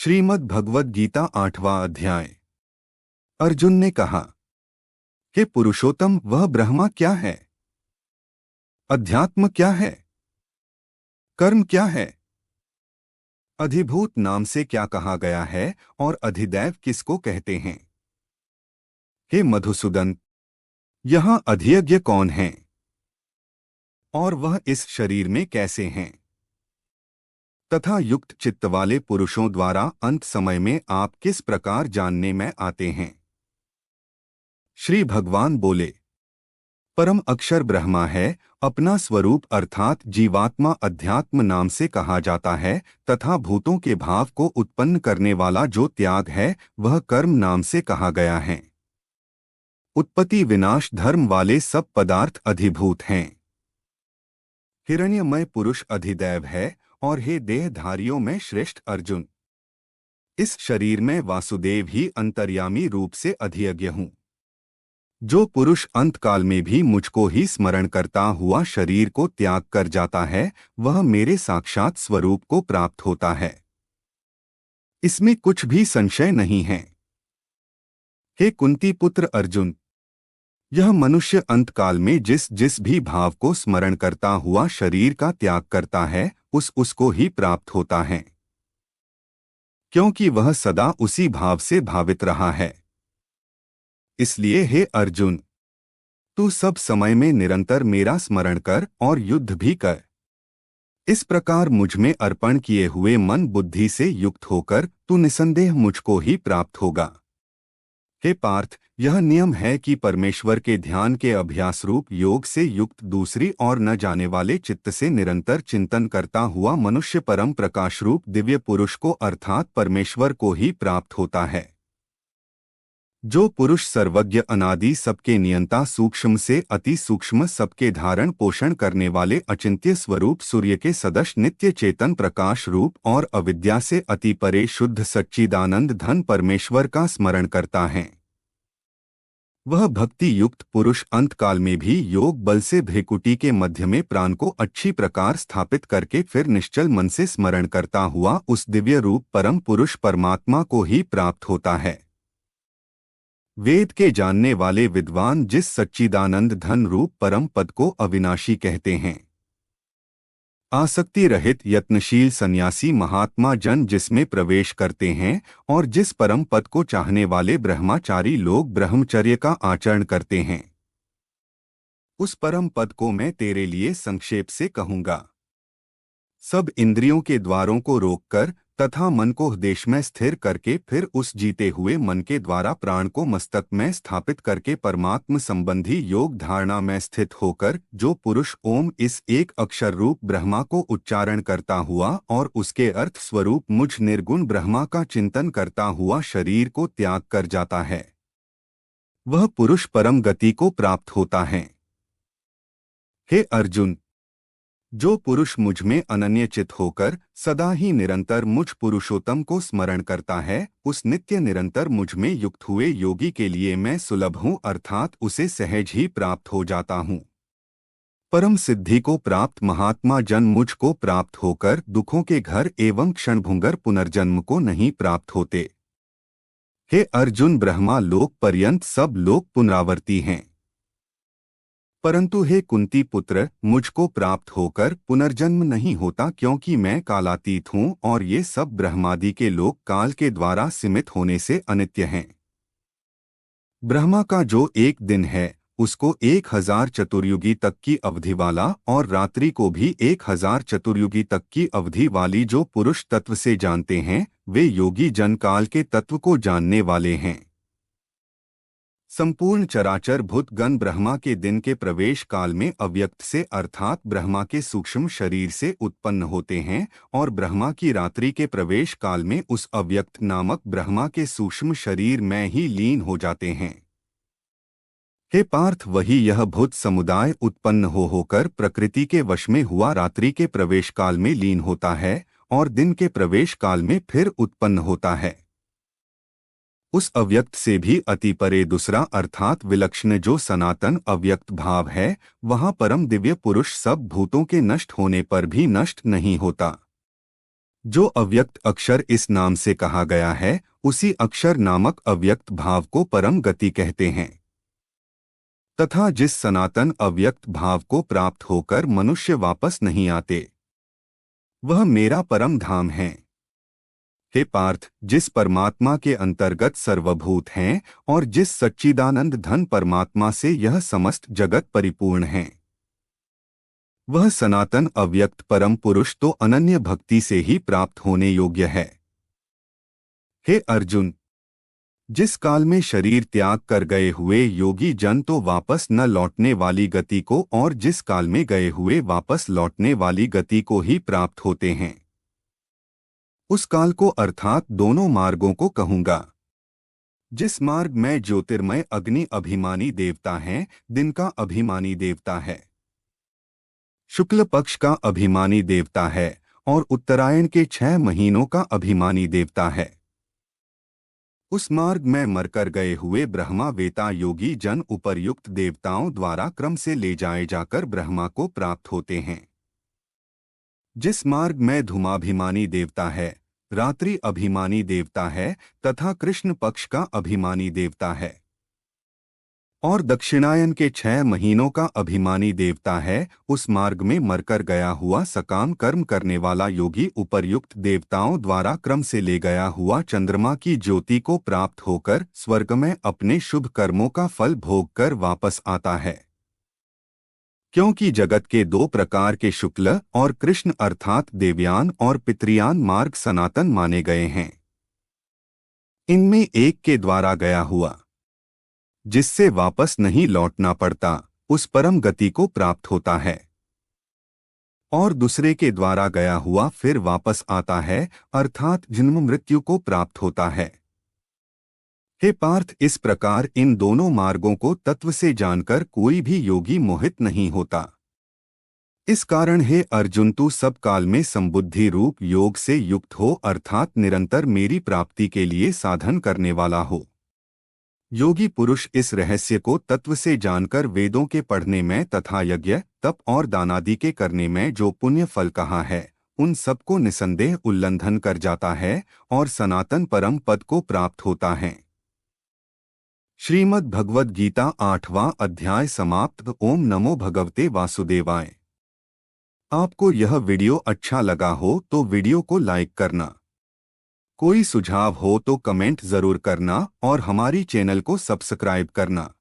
श्रीमद् भगवद गीता 8वां अध्याय। अर्जुन ने कहा, हे पुरुषोत्तम, वह ब्रह्मा क्या है? अध्यात्म क्या है? कर्म क्या है? अधिभूत नाम से क्या कहा गया है और अधिदैव किसको कहते हैं? हे मधुसूदन, यहाँ अधियज्ञ कौन है और वह इस शरीर में कैसे हैं? तथा युक्त चित्त वाले पुरुषों द्वारा अंत समय में आप किस प्रकार जानने में आते हैं? श्री भगवान बोले, परम अक्षर ब्रह्मा है। अपना स्वरूप अर्थात जीवात्मा अध्यात्म नाम से कहा जाता है तथा भूतों के भाव को उत्पन्न करने वाला जो त्याग है वह कर्म नाम से कहा गया है। उत्पत्ति विनाश धर्म वाले सब पदार्थ अधिभूत हैं। हिरण्यमय पुरुष अधिदैव है और हे देहधारियों में श्रेष्ठ अर्जुन, इस शरीर में वासुदेव ही अंतर्यामी रूप से अधियज्ञ हूँ। जो पुरुष अंतकाल में भी मुझको ही स्मरण करता हुआ शरीर को त्याग कर जाता है वह मेरे साक्षात स्वरूप को प्राप्त होता है, इसमें कुछ भी संशय नहीं है। हे कुंती पुत्र अर्जुन, यह मनुष्य अंतकाल में जिस जिस भी भाव को स्मरण करता हुआ शरीर का त्याग करता है उसको ही प्राप्त होता है, क्योंकि वह सदा उसी भाव से भावित रहा है। इसलिए हे अर्जुन, तू सब समय में निरंतर मेरा स्मरण कर और युद्ध भी कर। इस प्रकार मुझ में अर्पण किए हुए मन बुद्धि से युक्त होकर तू निसंदेह मुझको ही प्राप्त होगा। हे पार्थ, यह नियम है कि परमेश्वर के ध्यान के अभ्यास रूप योग से युक्त दूसरी और न जाने वाले चित्त से निरंतर चिंतन करता हुआ मनुष्य परम प्रकाश रूप दिव्य पुरुष को अर्थात परमेश्वर को ही प्राप्त होता है। जो पुरुष सर्वज्ञ अनादि सबके नियंता सूक्ष्म से अति सूक्ष्म सबके धारण पोषण करने वाले अचिंत्य स्वरूप सूर्य के सदृश नित्य चेतन प्रकाश रूप और अविद्या से अति परे शुद्ध सच्चिदानंद धन परमेश्वर का स्मरण करता है, वह भक्ति युक्त पुरुष अंतकाल में भी योग बल से भ्रिकुटी के मध्य में प्राण को अच्छी प्रकार स्थापित करके फिर निश्चल मन से स्मरण करता हुआ उस दिव्य रूप परम पुरुष परमात्मा को ही प्राप्त होता है। वेद के जानने वाले विद्वान जिस सच्चिदानंद धन रूप परम पद को अविनाशी कहते हैं, आसक्ति रहित यत्नशील सन्यासी महात्मा जन जिसमें प्रवेश करते हैं और जिस परम पद को चाहने वाले ब्रह्मचारी लोग ब्रह्मचर्य का आचरण करते हैं, उस परम पद को मैं तेरे लिए संक्षेप से कहूँगा। सब इंद्रियों के द्वारों को रोककर तथा मन को देश में स्थिर करके फिर उस जीते हुए मन के द्वारा प्राण को मस्तक में स्थापित करके परमात्म संबंधी योग धारणा में स्थित होकर जो पुरुष ओम इस एक अक्षर रूप ब्रह्मा को उच्चारण करता हुआ और उसके अर्थ स्वरूप मुझ निर्गुण ब्रह्मा का चिंतन करता हुआ शरीर को त्याग कर जाता है, वह पुरुष परम गति को प्राप्त होता है। हे अर्जुन, जो पुरुष मुझ में अनन्यचित होकर सदा ही निरंतर मुझ पुरुषोत्तम को स्मरण करता है उस नित्य निरंतर मुझ में युक्त हुए योगी के लिए मैं सुलभ हूँ अर्थात उसे सहज ही प्राप्त हो जाता हूँ। परम सिद्धि को प्राप्त महात्मा जन मुझ को प्राप्त होकर दुखों के घर एवं क्षणभंगुर पुनर्जन्म को नहीं प्राप्त होते। हे अर्जुन, ब्रह्मा लोक पर्यंत सब लोग पुनरावर्ती हैं, परंतु हे कुंती पुत्र, मुझको प्राप्त होकर पुनर्जन्म नहीं होता क्योंकि मैं कालातीत हूँ और ये सब ब्रह्मादि के लोक काल के द्वारा सीमित होने से अनित्य हैं। ब्रह्मा का जो एक दिन है उसको 1000 चतुर्युगी तक की अवधि वाला और रात्रि को भी 1000 चतुर्युगी तक की अवधि वाली जो पुरुष तत्व से जानते हैं वे योगी जन काल के तत्व को जानने वाले हैं। संपूर्ण चराचर भूत गण ब्रह्मा के दिन के प्रवेश काल में अव्यक्त से अर्थात ब्रह्मा के सूक्ष्म शरीर से उत्पन्न होते हैं और ब्रह्मा की रात्रि के प्रवेश काल में उस अव्यक्त नामक ब्रह्मा के सूक्ष्म शरीर में ही लीन हो जाते हैं। हे पार्थ, वही यह भूत समुदाय उत्पन्न होकर प्रकृति के वश में हुआ रात्रि के प्रवेश काल में लीन होता है और दिन के प्रवेश काल में फिर उत्पन्न होता है। उस अव्यक्त से भी अति परे दूसरा अर्थात विलक्षण जो सनातन अव्यक्त भाव है वहाँ परम दिव्य पुरुष सब भूतों के नष्ट होने पर भी नष्ट नहीं होता। जो अव्यक्त अक्षर इस नाम से कहा गया है, उसी अक्षर नामक अव्यक्त भाव को परम गति कहते हैं, तथा जिस सनातन अव्यक्त भाव को प्राप्त होकर मनुष्य वापस नहीं आते, वह मेरा परम धाम है। हे पार्थ, जिस परमात्मा के अंतर्गत सर्वभूत हैं और जिस सच्चिदानंद धन परमात्मा से यह समस्त जगत परिपूर्ण है, वह सनातन अव्यक्त परम पुरुष तो अनन्य भक्ति से ही प्राप्त होने योग्य है। हे अर्जुन, जिस काल में शरीर त्याग कर गए हुए योगी जन तो वापस न लौटने वाली गति को और जिस काल में गए हुए वापस लौटने वाली गति को ही प्राप्त होते हैं, उस काल को अर्थात दोनों मार्गों को कहूंगा। जिस मार्ग में ज्योतिर्मय अग्नि अभिमानी देवता है, दिन का अभिमानी देवता है, शुक्ल पक्ष का अभिमानी देवता है और उत्तरायण के 6 महीनों का अभिमानी देवता है, उस मार्ग में मरकर गए हुए ब्रह्मा वेता योगी जन उपर्युक्त देवताओं द्वारा क्रम से ले जाए जाकर ब्रह्मा को प्राप्त होते हैं। जिस मार्ग में धूमाभिमानी देवता है, रात्रि अभिमानी देवता है तथा कृष्ण पक्ष का अभिमानी देवता है और दक्षिणायन के 6 महीनों का अभिमानी देवता है, उस मार्ग में मरकर गया हुआ सकाम कर्म करने वाला योगी उपर्युक्त देवताओं द्वारा क्रम से ले गया हुआ चंद्रमा की ज्योति को प्राप्त होकर स्वर्ग में अपने शुभ कर्मों का फल भोग कर वापस आता है। क्योंकि जगत के 2 प्रकार के शुक्ल और कृष्ण अर्थात देवयान और पितृयान मार्ग सनातन माने गए हैं। इनमें एक के द्वारा गया हुआ, जिससे वापस नहीं लौटना पड़ता, उस परम गति को प्राप्त होता है, और दूसरे के द्वारा गया हुआ फिर वापस आता है अर्थात जन्म मृत्यु को प्राप्त होता है। हे पार्थ, इस प्रकार इन दोनों मार्गों को तत्व से जानकर कोई भी योगी मोहित नहीं होता। इस कारण हे अर्जुन, तू सब काल में संबुद्धि रूप योग से युक्त हो अर्थात निरंतर मेरी प्राप्ति के लिए साधन करने वाला हो। योगी पुरुष इस रहस्य को तत्व से जानकर वेदों के पढ़ने में तथा यज्ञ तप और दानादि के करने में जो पुण्य फल कहा है, उन सबको निसंदेह उल्लंघन कर जाता है और सनातन परम पद को प्राप्त होता है। श्रीमद् भगवद गीता 8वां अध्याय समाप्त। ओम नमो भगवते वासुदेवाय। आपको यह वीडियो अच्छा लगा हो तो वीडियो को लाइक करना, कोई सुझाव हो तो कमेंट जरूर करना और हमारी चैनल को सब्सक्राइब करना।